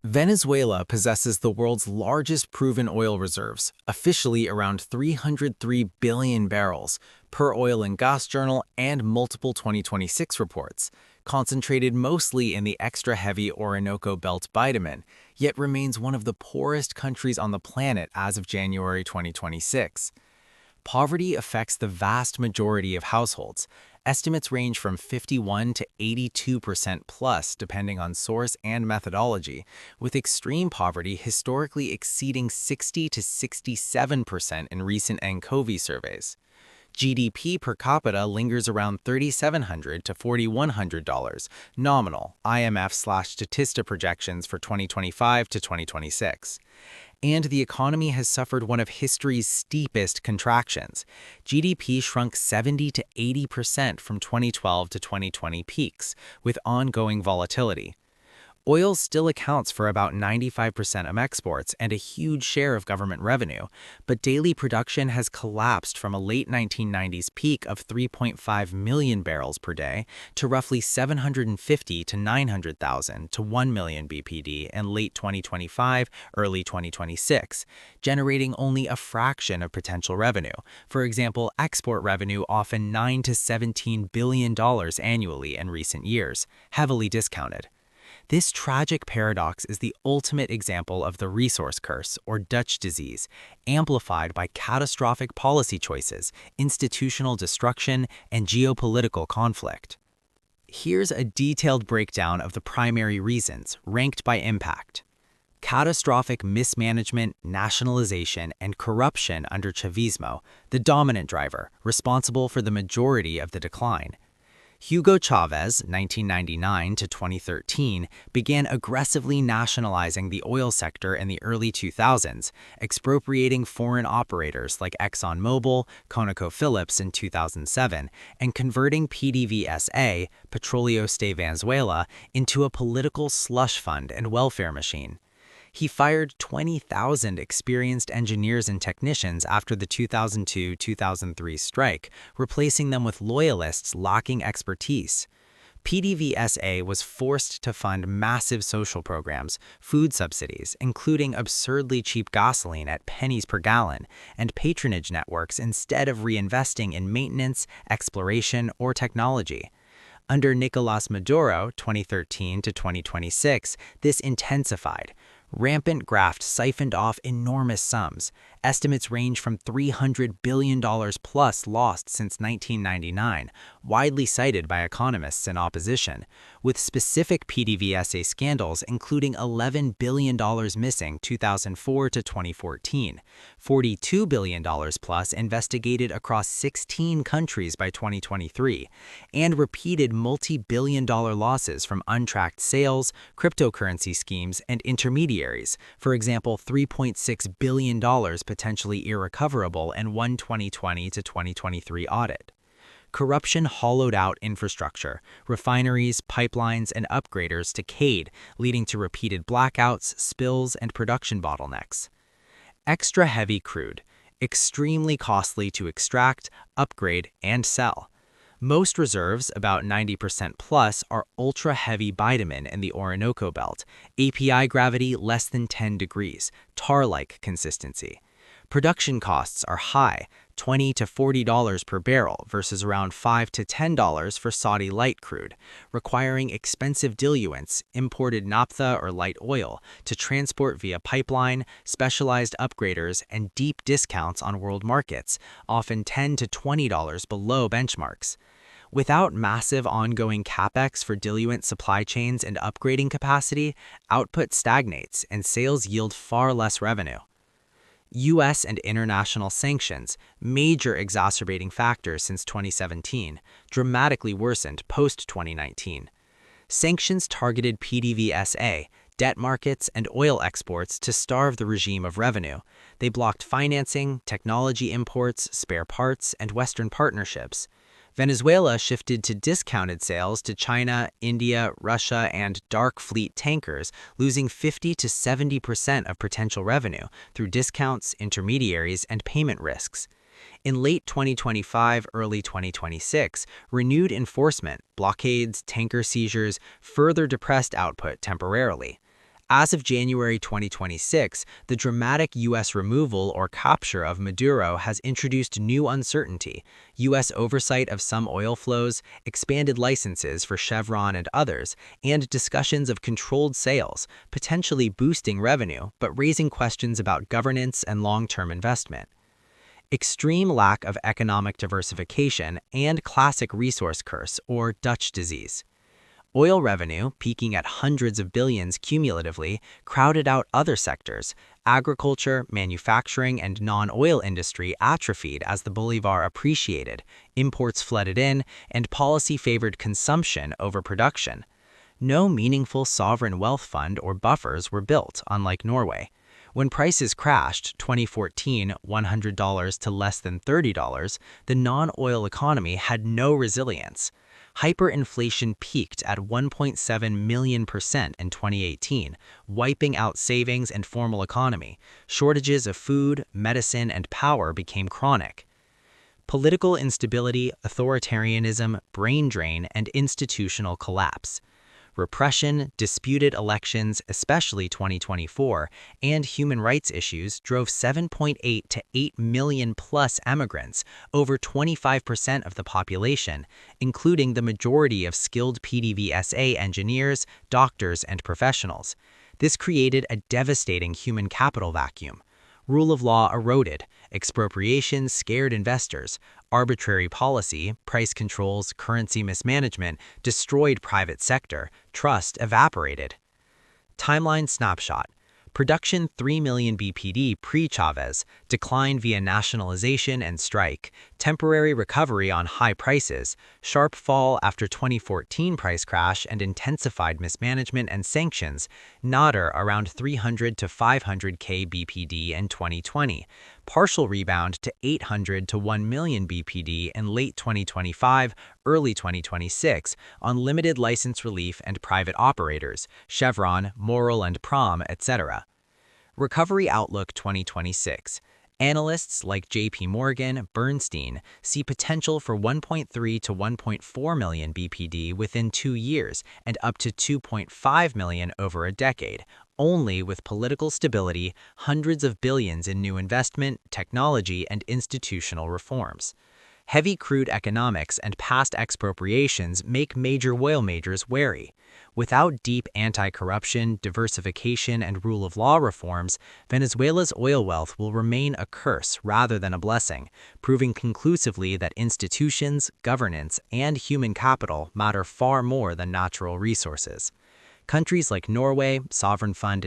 Venezuela possesses the world's largest proven oil reserves, officially around 303 billion barrels, per Oil and Gas Journal and multiple 2026 reports, concentrated mostly in the extra-heavy Orinoco Belt bitumen, yet remains one of the poorest countries on the planet as of January 2026. Poverty affects the vast majority of households. Estimates range from 51 to 82% plus, depending on source and methodology, with extreme poverty historically exceeding 60 to 67% in recent ANCOVI surveys. GDP per capita lingers around $3,700 to $4,100, nominal IMF/Statista projections for 2025 to 2026. And the economy has suffered one of history's steepest contractions. GDP shrunk 70 to 80% from 2012 to 2020 peaks, with ongoing volatility. Oil still accounts for about 95% of exports and a huge share of government revenue, but daily production has collapsed from a late 1990s peak of 3.5 million barrels per day to roughly 750 to 900,000 to 1 million BPD in late 2025, early 2026, generating only a fraction of potential revenue. For example, export revenue often $9 to $17 billion annually in recent years, heavily discounted. This tragic paradox is the ultimate example of the resource curse, or Dutch disease, amplified by catastrophic policy choices, institutional destruction, and geopolitical conflict. Here's a detailed breakdown of the primary reasons, ranked by impact. Catastrophic mismanagement, nationalization, and corruption under Chavismo, the dominant driver, responsible for the majority of the decline. Hugo Chavez, 1999 to 2013, began aggressively nationalizing the oil sector in the early 2000s, expropriating foreign operators like ExxonMobil, ConocoPhillips in 2007, and converting PDVSA, Petroleos de Venezuela, into a political slush fund and welfare machine. He fired 20,000 experienced engineers and technicians after the 2002-2003 strike, replacing them with loyalists lacking expertise. PDVSA was forced to fund massive social programs, food subsidies, including absurdly cheap gasoline at pennies per gallon, and patronage networks instead of reinvesting in maintenance, exploration, or technology. Under Nicolás Maduro, 2013 to 2026, this intensified. Rampant graft siphoned off enormous sums. Estimates range from $300 billion plus lost since 1999, widely cited by economists in opposition, with specific PDVSA scandals including $11 billion missing 2004 to 2014, $42 billion plus investigated across 16 countries by 2023, and repeated multi-billion-dollar losses from untracked sales, cryptocurrency schemes, and intermediaries, for example $3.6 billion potentially irrecoverable in one 2020 to 2023 audit. Corruption hollowed out infrastructure, refineries, pipelines, and upgraders decayed, leading to repeated blackouts, spills, and production bottlenecks. Extra heavy crude, extremely costly to extract, upgrade, and sell. Most reserves, about 90% plus, are ultra-heavy bitumen in the Orinoco Belt, API gravity less than 10 degrees, tar-like consistency. Production costs are high, $20 to $40 per barrel versus around $5 to $10 for Saudi light crude, requiring expensive diluents, imported naphtha or light oil, to transport via pipeline, specialized upgraders, and deep discounts on world markets, often $10 to $20 below benchmarks. Without massive ongoing capex for diluent supply chains and upgrading capacity, output stagnates and sales yield far less revenue. U.S. and international sanctions, major exacerbating factors since 2017, dramatically worsened post-2019. Sanctions targeted PDVSA, debt markets, and oil exports to starve the regime of revenue. They blocked financing, technology imports, spare parts, and Western partnerships. Venezuela shifted to discounted sales to China, India, Russia, and dark fleet tankers, losing 50 to 70% of potential revenue through discounts, intermediaries, and payment risks. In late 2025, early 2026, renewed enforcement, blockades, tanker seizures further depressed output temporarily. As of January 2026, the dramatic U.S. removal or capture of Maduro has introduced new uncertainty. U.S. oversight of some oil flows, expanded licenses for Chevron and others, and discussions of controlled sales, potentially boosting revenue but raising questions about governance and long-term investment. Extreme lack of economic diversification and classic resource curse or Dutch disease. Oil revenue, peaking at hundreds of billions cumulatively, crowded out other sectors. Agriculture, manufacturing, and non-oil industry atrophied as the bolivar appreciated, imports flooded in, and policy favored consumption over production. No meaningful sovereign wealth fund or buffers were built, unlike Norway. When prices crashed, 2014, $100 to less than $30, the non-oil economy had no resilience. Hyperinflation peaked at 1.7 million% in 2018, wiping out savings and formal economy. Shortages of food, medicine, and power became chronic. Political instability, authoritarianism, brain drain, and institutional collapse. Repression, disputed elections, especially 2024, and human rights issues drove 7.8 to 8 million plus immigrants, over 25% of the population, including the majority of skilled PDVSA engineers, doctors, and professionals. This created a devastating human capital vacuum. Rule of law eroded, expropriation scared investors, arbitrary policy, price controls, currency mismanagement destroyed private sector, trust evaporated. Timeline snapshot. Production 3 million BPD pre-Chavez, decline via nationalization and strike, temporary recovery on high prices, sharp fall after 2014 price crash and intensified mismanagement and sanctions, nadir around 300 to 500k BPD in 2020, partial rebound to 800 to 1 million BPD in late 2025, early 2026 on limited license relief and private operators, Chevron, Morel and Prom, etc. Recovery Outlook 2026. Analysts like JP Morgan, Bernstein see potential for 1.3 to 1.4 million BPD within 2 years and up to 2.5 million over a decade, only with political stability, hundreds of billions in new investment, technology, and institutional reforms. Heavy crude economics and past expropriations make major oil majors wary. Without deep anti-corruption, diversification, and rule of law reforms, Venezuela's oil wealth will remain a curse rather than a blessing, proving conclusively that institutions, governance, and human capital matter far more than natural resources. Countries like Norway, sovereign fund